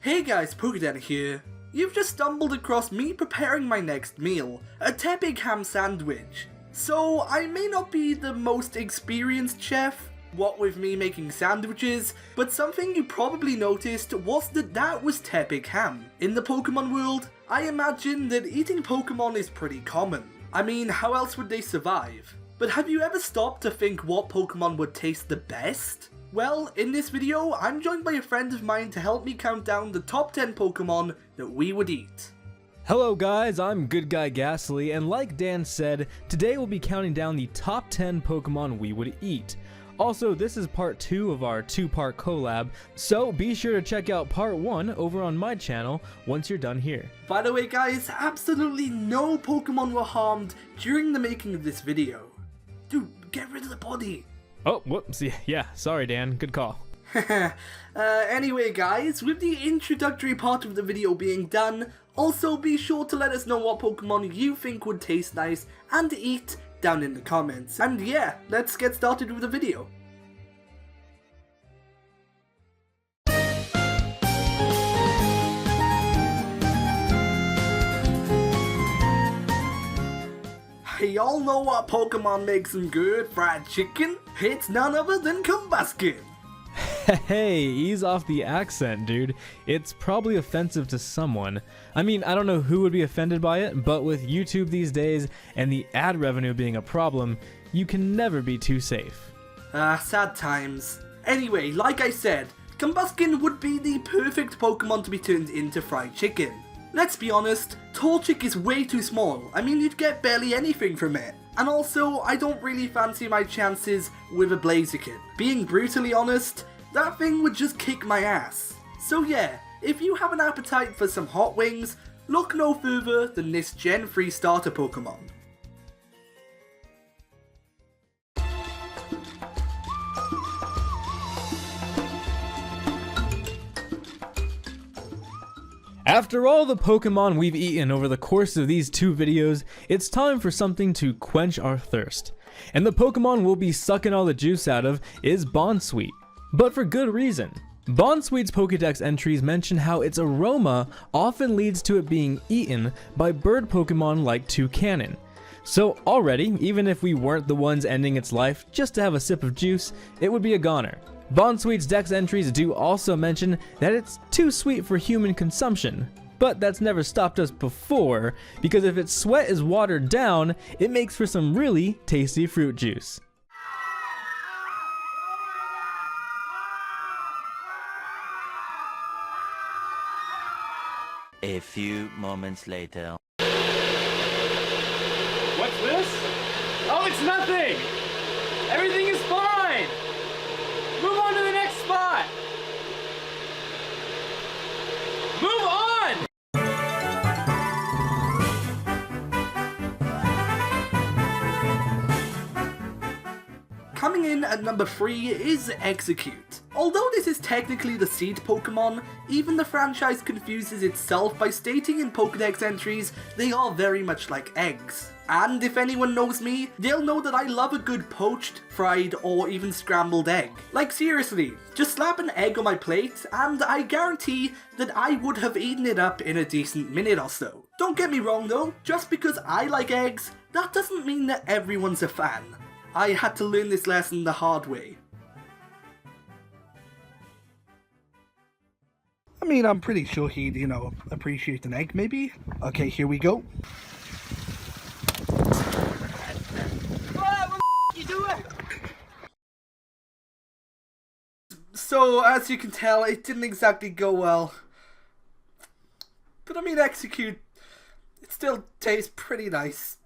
Hey guys, PokéDan here. You've just stumbled across me preparing my next meal, a tepig ham sandwich. So I may not be the most experienced chef, what with me making sandwiches, but something you probably noticed was that was tepig ham. In the Pokemon world, I imagine that eating Pokemon is pretty common. I mean, how else would they survive? But have you ever stopped to think what Pokemon would taste the best? Well, in this video, I'm joined by a friend of mine to help me count down the top 10 Pokemon that we would eat. Hello guys, I'm GoodGuyGastly, and like Dan said, today we'll be counting down the top 10 Pokemon we would eat. Also, this is part 2 of our 2-part collab, so be sure to check out part 1 over on my channel once you're done here. By the way guys, absolutely no Pokemon were harmed during the making of this video. Dude, get rid of the body! Oh, whoops, yeah, sorry Dan, good call. Anyway guys, with the introductory part of the video being done, also be sure to let us know what Pokemon you think would taste nice and eat down in the comments. And yeah, let's get started with the video. Y'all know what Pokemon makes some good fried chicken? It's none other than Combusken. Hey, ease off the accent, dude. It's probably offensive to someone. I mean, I don't know who would be offended by it, but with YouTube these days and the ad revenue being a problem, you can never be too safe. Sad times. Anyway, like I said, Combusken would be the perfect Pokemon to be turned into fried chicken. Let's be honest, Torchic is way too small. I mean, you'd get barely anything from it. And also, I don't really fancy my chances with a Blaziken. Being brutally honest, that thing would just kick my ass. So yeah, if you have an appetite for some hot wings, look no further than this Gen 3 starter Pokemon. After all the Pokemon we've eaten over the course of these 2 videos, it's time for something to quench our thirst. And the Pokemon we'll be sucking all the juice out of is Bonsweet. But for good reason. Bonsweet's Pokédex entries mention how its aroma often leads to it being eaten by bird Pokemon like Toucanon. So already, even if we weren't the ones ending its life just to have a sip of juice, it would be a goner. Bonsweet's dex entries do also mention that it's too sweet for human consumption, but that's never stopped us before, because if its sweat is watered down, it makes for some really tasty fruit juice. A few moments later. What's this? Oh, it's nothing! Everything is fine! Move on to the next spot! Move on! Coming in at number 3 is Execute. Although this is technically the seed Pokemon, even the franchise confuses itself by stating in Pokédex entries they are very much like eggs. And if anyone knows me, they'll know that I love a good poached, fried, or even scrambled egg. Like seriously, just slap an egg on my plate and I guarantee that I would have eaten it up in a decent minute or so. Don't get me wrong though, just because I like eggs, that doesn't mean that everyone's a fan. I had to learn this lesson the hard way. I mean, I'm pretty sure he'd, appreciate an egg, maybe? Okay, here we go. So, as you can tell, it didn't exactly go well. But I mean, Execute, it still tastes pretty nice.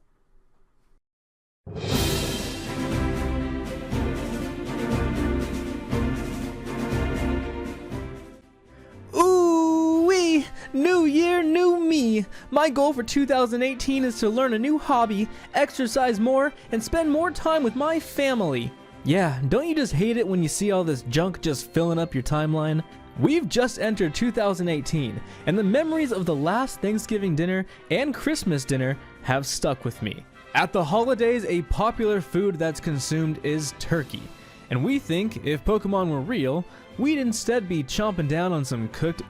Ooh-wee! New year, new me! My goal for 2018 is to learn a new hobby, exercise more, and spend more time with my family. Yeah, don't you just hate it when you see all this junk just filling up your timeline? We've just entered 2018, and the memories of the last Thanksgiving dinner and Christmas dinner have stuck with me. At the holidays, a popular food that's consumed is turkey. And we think if Pokemon were real, we'd instead be chomping down on some cooked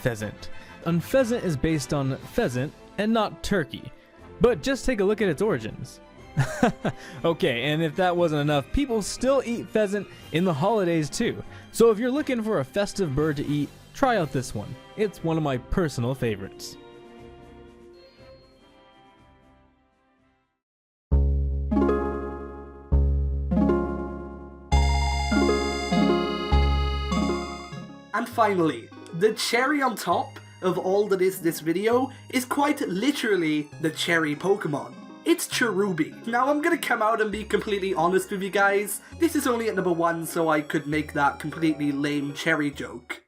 Pheasant. Pheasant is based on pheasant and not turkey, but just take a look at its origins. Okay, and if that wasn't enough, people still eat pheasant in the holidays too. So if you're looking for a festive bird to eat, try out this one. It's one of my personal favorites. And finally, the cherry on top of all that is this video is quite literally the cherry Pokemon. It's Cherubi. Now I'm gonna come out and be completely honest with you guys. This is only at number 1, so I could make that completely lame cherry joke.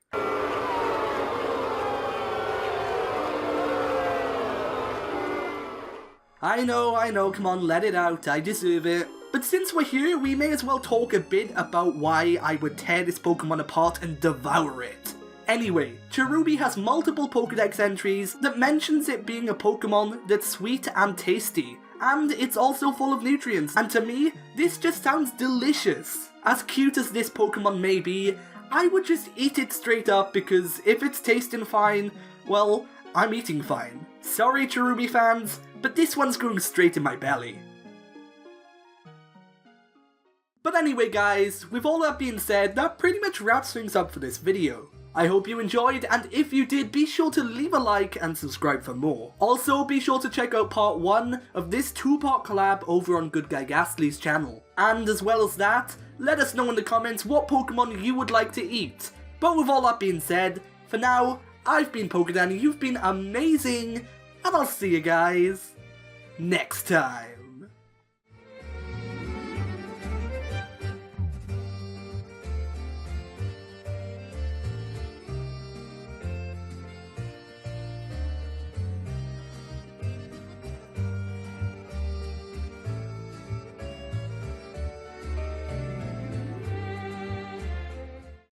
I know, come on, let it out, I deserve it. But since we're here, we may as well talk a bit about why I would tear this Pokemon apart and devour it. Anyway, Cherubi has multiple Pokédex entries that mentions it being a Pokemon that's sweet and tasty, and it's also full of nutrients, and to me, this just sounds delicious. As cute as this Pokemon may be, I would just eat it straight up because if it's tasting fine, well, I'm eating fine. Sorry Cherubi fans, but this one's going straight in my belly. But anyway guys, with all that being said, that pretty much wraps things up for this video. I hope you enjoyed, and if you did, be sure to leave a like and subscribe for more. Also, be sure to check out part 1 of this 2-part collab over on GoodGuyGastly's channel. And as well as that, let us know in the comments what Pokemon you would like to eat. But with all that being said, for now, I've been PokéDan, you've been amazing, and I'll see you guys next time.